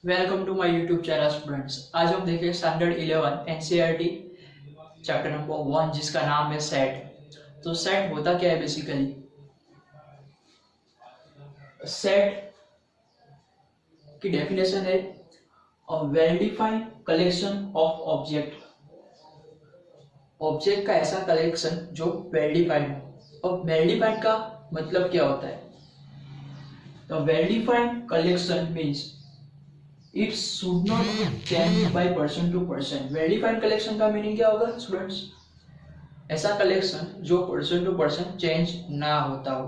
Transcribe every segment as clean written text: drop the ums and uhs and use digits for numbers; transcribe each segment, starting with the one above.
Welcome to my YouTube channel students. आज हम देखेंगे स्टैंडर्ड 11 एनसीईआरटी चैप्टर नंबर 1 जिसका नाम है सेट। तो सेट होता क्या है? बेसिकली सेट की डेफिनेशन है अ well defined collection of object. Object का ऐसा कलेक्शन जो वेल डिफाइंड हो। और वेल डिफाइंड का मतलब क्या होता है? तो well defined collection means it should not change by person to person. Well defined collection का मीनिंग क्या होगा स्टूडेंट्स? ऐसा कलेक्शन जो पर्सन टू पर्सन चेंज ना होता हो।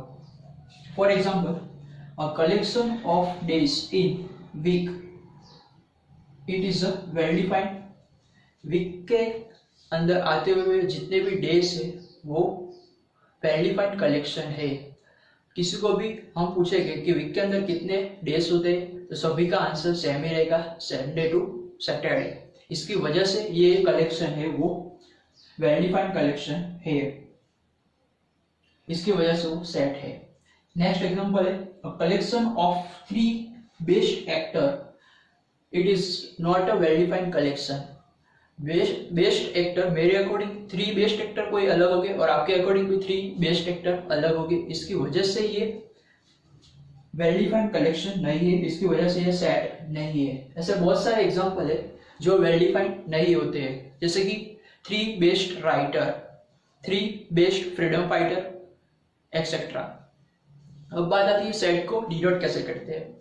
For example, a collection of days in week, it is a well defined. Week के अंदर आते हुए जितने भी डेज है वो वेल डिफाइंड कलेक्शन है। किसी को भी हम पूछेंगे कि वीक के अंदर कितने डेज होते हैं तो सभी का आंसर सेम ही रहेगा, संडे टू सैटरडे। इसकी वजह से ये कलेक्शन है वो वेल डिफाइंड कलेक्शन है, इसकी वजह से वो सेट है। नेक्स्ट एग्जांपल है collection of 3 best actor, it is not a well defined collection. Best actor, मेरे अकॉर्डिंग 3 बेस्ट एक्टर कोई अलग हो गए और आपके अकॉर्डिंग भी 3 बेस्ट एक्टर अलग हो गए। इसकी वजह से ये वेल डिफाइंड कलेक्शन नहीं है, इसकी वजह से ये सेट नहीं है। ऐसे बहुत सारे एग्जांपल है जो वेल डिफाइंड नहीं होते हैं, जैसे कि 3 best writer, 3 best freedom fighter etcetera. अब बात आती है सेट को डिनोट कैसे करते हैं।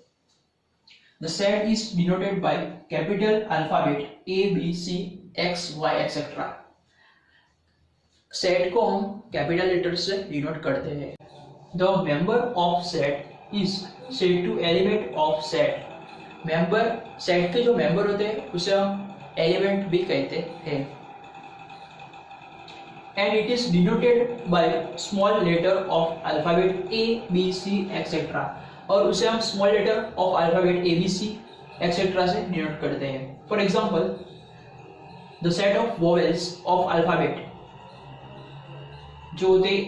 The set is denoted by capital alphabet A, B, C, X, Y, etc. Set को हम कैपिटल लेटर से डिनोट करते हैं। The member of set is said to element of set. Member, set के जो मेंबर होते हैं उसे हम एलिमेंट भी कहते हैं। And it is denoted by small letter of alphabet A, B, C, etc. और उसे हम small letter of alphabet ABC etcetera से डिनोट करते हैं। For example, the set of vowels of alphabet जो होते हैं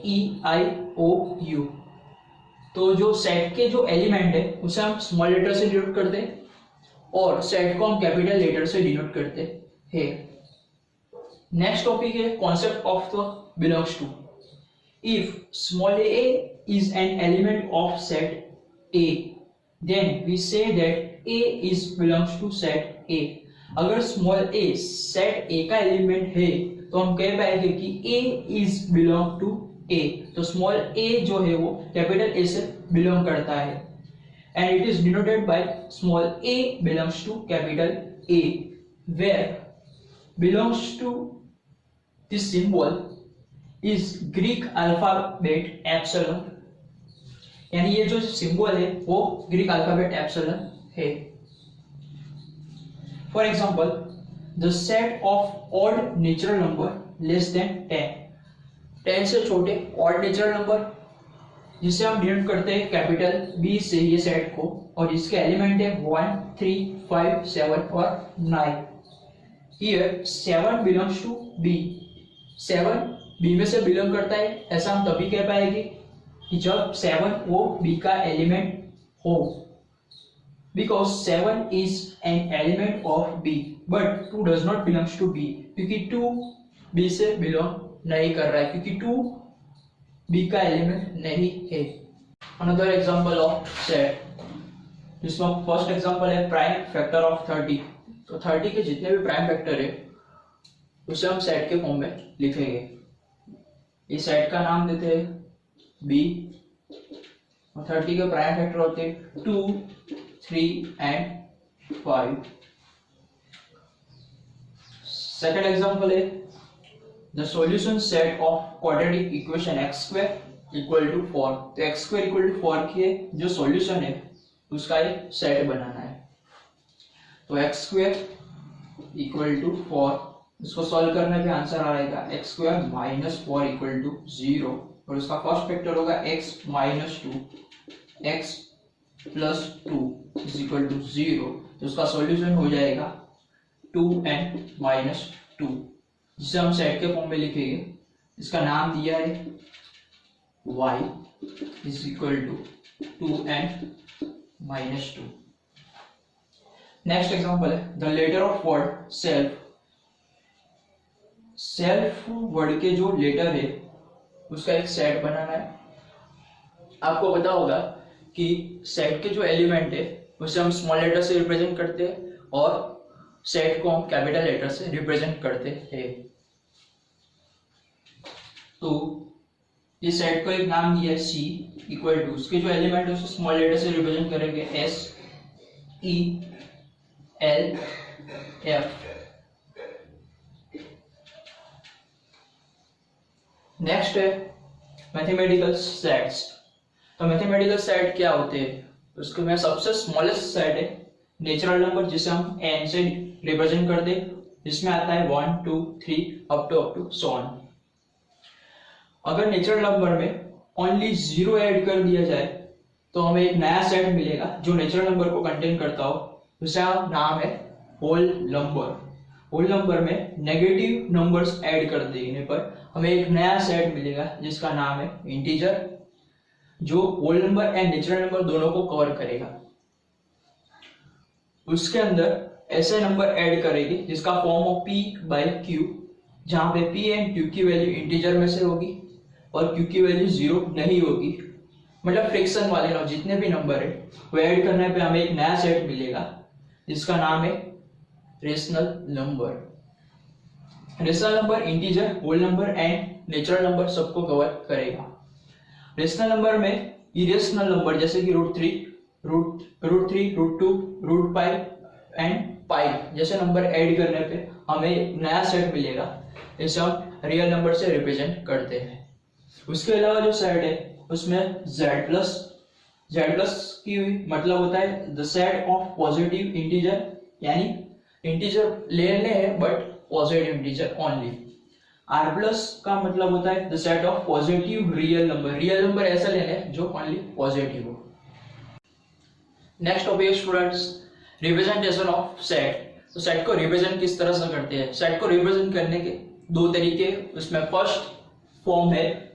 AEIOU, तो जो सेट के जो एलिमेंट है उसे हम स्मॉल लेटर से डिनोट करते हैं और सेट को हम कैपिटल लेटर से डिनोट करते हैं। नेक्स्ट टॉपिक है concept of the belongs to. If small a is an element of set A, then we say that A is belongs to set A. अगर स्मॉल a सेट A का element है तो हम कह पाएंगे कि A is belong to A। तो small a जो है वो कैपिटल A से बिलोंग करता है and it is denoted by small a belongs to capital A, where belongs to this symbol is Greek alphabet epsilon। यानी ये जो सिंबल है वो ग्रीक अल्फाबेट एप्सिलॉन है। For example, the set of odd natural number less then 10 से छोटे odd natural number जिसे हम डिनोट करते हैं कैपिटल B से ये सेट को, और इसके एलिमेंट है 1, 3, 5, 7 और 9। Here 7 belongs to B। 7 B में से बिलोंग करता है, ऐसा हम तभी कह पाएंगे कि जब 7 वो B का एलिमेंट हो, because 7 is an element of B but 2 does not belongs to B, क्योंकि 2 B से बिलोंग नहीं कर रहा है, क्योंकि 2 B का एलिमेंट नहीं है। अनदर एग्जांपल ऑफ सेट, जिसमें फर्स्ट एग्जांपल है प्राइम फैक्टर ऑफ 30। तो 30 के जितने भी प्राइम फैक्टर है उसे हम सेट के फॉर्म में लिखेंगे। इस सेट का नाम देते हैं B और 30 के प्राइम फैक्टर होते हैं 2, 3 एंड 5। सेकंड एग्जांपल है the solution set of quadratic equation x square equal to 4। तो x स्क्वायर इक्वल टू 4 के जो सॉल्यूशन है उसका एक सेट बनाना है। तो x स्क्वायर इक्वल टू 4, इसको सॉल्व करने पे आंसर आएगा x square minus 4 equal to 0, और उसका फर्स्ट फैक्टर होगा x minus 2, x plus 2 is equal to 0। तो उसका सॉल्यूशन हो जाएगा 2n माइनस 2, जिसे हम सेट के फॉर्म में लिखेंगे। इसका नाम दिया है y is equal to 2n minus 2। Next example है the letter of word self. Self word के जो लेटर है उसका एक सेट बनाना है। आपको पता होगा कि सेट के जो एलिमेंट है उसे हम स्मॉल लेटर से रिप्रेजेंट करते हैं और सेट को हम कैपिटल लेटर से रिप्रेजेंट करते हैं। तो ये सेट को एक नाम दिया है सी इक्वल टू, उसके जो एलिमेंट है उसे स्मॉल लेटर से रिप्रेजेंट करेंगे S E L F. Next है मैथमेटिकल सेट्स। तो मैथमेटिकल सेट क्या होते हैं? उसके में सबसे स्मॉलेस्ट सेट है नेचुरल नंबर, जिसे हम n से रिप्रेजेंट करते हैं, जिसमें आता है 1 2 3 अप टू सो ऑन। अगर नेचुरल नंबर में ओनली 0 ऐड कर दिया जाए तो हमें एक नया सेट मिलेगा जो नेचुरल नंबर को कंटेन करता हो, उसका नाम है होल नंबर। होल नंबर में नेगेटिव नंबर्स ऐड कर देने पर हमें एक नया सेट मिलेगा जिसका नाम है इंटीजर, जो whole number and natural number दोनों को कवर करेगा। उसके अंदर ऐसे नंबर ऐड करेगी जिसका form of p by q, जहां पे p एंड q की वैल्यू इंटीजर में से होगी और q की वैल्यू 0 नहीं होगी। मतलब फ्रैक्शन वाले ना जितने भी नंबर है वो ऐड करने पे हमें एक नया सेट मिलेगा जिसका नाम है rational number. Rational number integer, whole number and natural number सबको कवर करेगा। रेशनल नंबर में इरेशनल नंबर जैसे कि √3, √2, √5 एंड पाई जैसे नंबर ऐड करने पे हमें नया सेट मिलेगा, इसे हम रियल नंबर से रिप्रेजेंट करते हैं। उसके अलावा जो सेट है उसमें z+ की मतलब होता है the set of positive integer, यानी इंटीजर लेने हैं but positive integer only. r+ का मतलब होता है the set of positive real number, real number ऐसा लेने जो ओनली पॉजिटिव हो। Next topic students, representation of set. तो सेट को रिप्रेजेंट किस तरह से करते हैं? सेट को रिप्रेजेंट करने के दो तरीके, उसमें फर्स्ट फॉर्म है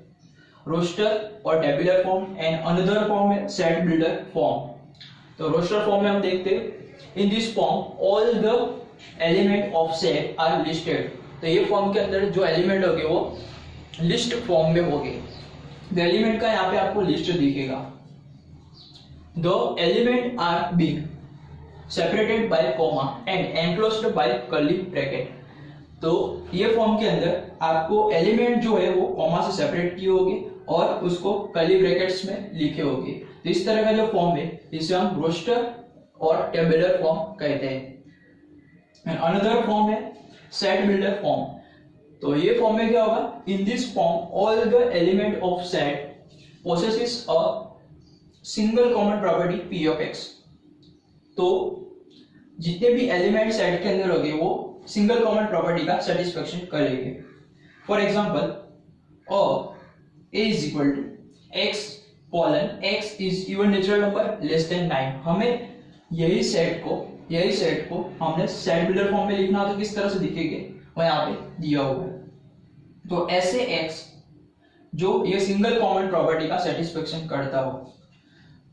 रोस्टर और tabular form and another form है सेट बिल्डर फॉर्म। तो रोस्टर फॉर्म में हम देखते हैं in this form all the element of set are listed. तो ये फॉर्म के अंदर जो एलिमेंट होंगे वो लिस्ट फॉर्म में होंगे। द एलिमेंट का यहाँ पे आपको लिस्ट दिखेगा। The element are being separated by comma and enclosed by curly bracket. तो ये फॉर्म के अंदर आपको एलिमेंट जो है वो कॉमा से सेपरेट किए होंगे और उसको कर्ली ब्रैकेट्स में लिखे होंगे। तो इस तरह का जो फॉर्म है इसे हम रोस्टर और टेबुलर फॉर्म कहते हैं। अनदर फॉर्म है सेट बिल्डर फॉर्म। तो ये फॉर्म में क्या होगा? इन this form all the element of set possesses a single common property p of x। तो जितने भी एलिमेंट सेट के अंदर होंगे वो सिंगल कॉमन प्रॉपर्टी का सेटिस्फेक्शन करेंगे। For example a is equal to x colon x is even natural number less than 9। हमें यही सेट को हमने सेट बिल्डर फॉर्म में लिखना तो किस तरह से दिखेंगे वो यहाँ पे दिया हुआ है। तो ऐसे x जो ये सिंगल कॉमन प्रॉपर्टी का सेटिस्फेक्शन करता हो,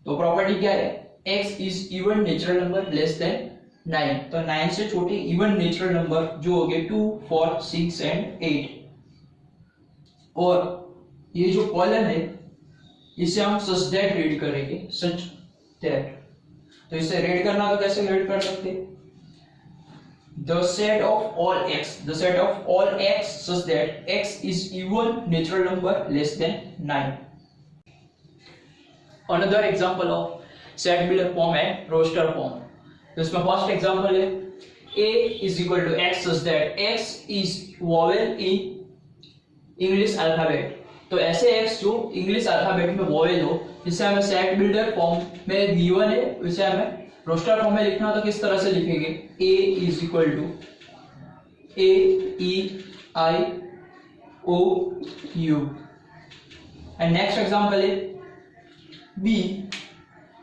तो प्रॉपर्टी क्या है? x is even natural number less than 9। तो 9 से छोटे इवन नेचुरल नंबर जो हो गए 2, 4, 6 एंड 8। और ये जो कॉलन है इसे हम सच दैट रीड करेंगे, सच दैट। तो इसे रीड करना तो कैसे रीड कर सकते? The set of all x such that x is even natural number less than 9. Another example of set builder form है रोस्टर फॉर्म। तो इसमें फर्स्ट एग्जांपल है a is equal to x such that x is vowel in English alphabet। तो ऐसे x जो English alphabet में vowel हो, जिसे हमें सेट बिल्डर फॉर्म में गिवन है, उसे हमें रोस्टर फॉर्म में लिखना तो किस तरह से लिखेंगे? a is equal to a e i o u। And next example है b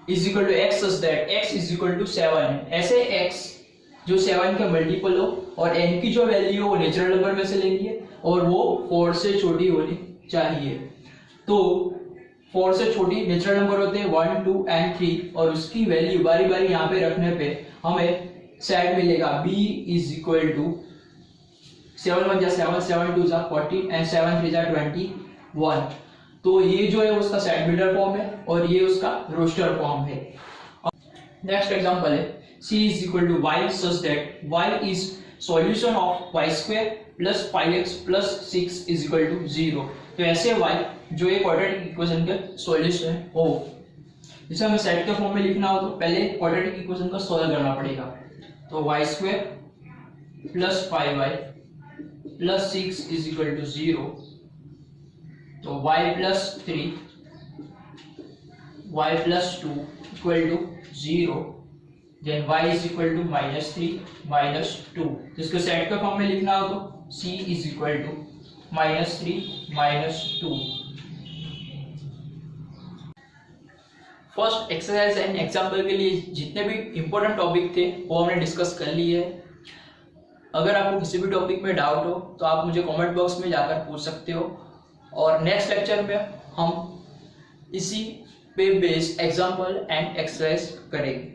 is equal to x such that x is equal to 7। ऐसे x जो 7 के मल्टीपल हो और n की जो वैल्यू हो वो नेचुरल नंबर में से लेनी है और वो 4 से छोटी होनी चाहिए। तो 4 से छोटी नेचुरल नंबर होते हैं 1, 2 एंड 3 और उसकी वैल्यू बारी बारी यहाँ पे रखने पे हमें सेट मिलेगा b इज इक्वल टू 7 1 जा 7 7 2 जा 40 एंड 7 3 जा 21। तो ये जो है उसका सेट बिल्डर फॉर्म है और ये उसका रोस्टर फॉर्म है। नेक्स्ट एग्जांपल है c is equal to y such that y is solution of y square plus 5x plus 6 is equal to 0। तो ऐसे y जो एक क्वाड्रेटिक इक्वेशन का सॉल्यूशन हो, जिसे हमें सेट के फॉर्म में लिखना हो तो पहले क्वाड्रेटिक इक्वेशन को सॉल्व करना पड़ेगा। तो y square plus 5y plus 6 is equal to 0। तो y plus 3 y plus 2 equal to 0, then y is equal to minus 3 minus 2। जिसको सेट के फॉर्म में लिखना हो तो c is equal to minus 3 minus 2। First exercise and example के लिए जितने भी इंपॉर्टेंट टॉपिक थे वो हमने डिस्कस कर लिए है। अगर आपको किसी भी टॉपिक में डाउट हो तो आप मुझे कमेंट बॉक्स में जाकर पूछ सकते हो, और नेक्स्ट लेक्चर में हम इसी पे बेस्ड एग्जाम्पल एंड एक्सरसाइज करेंगे।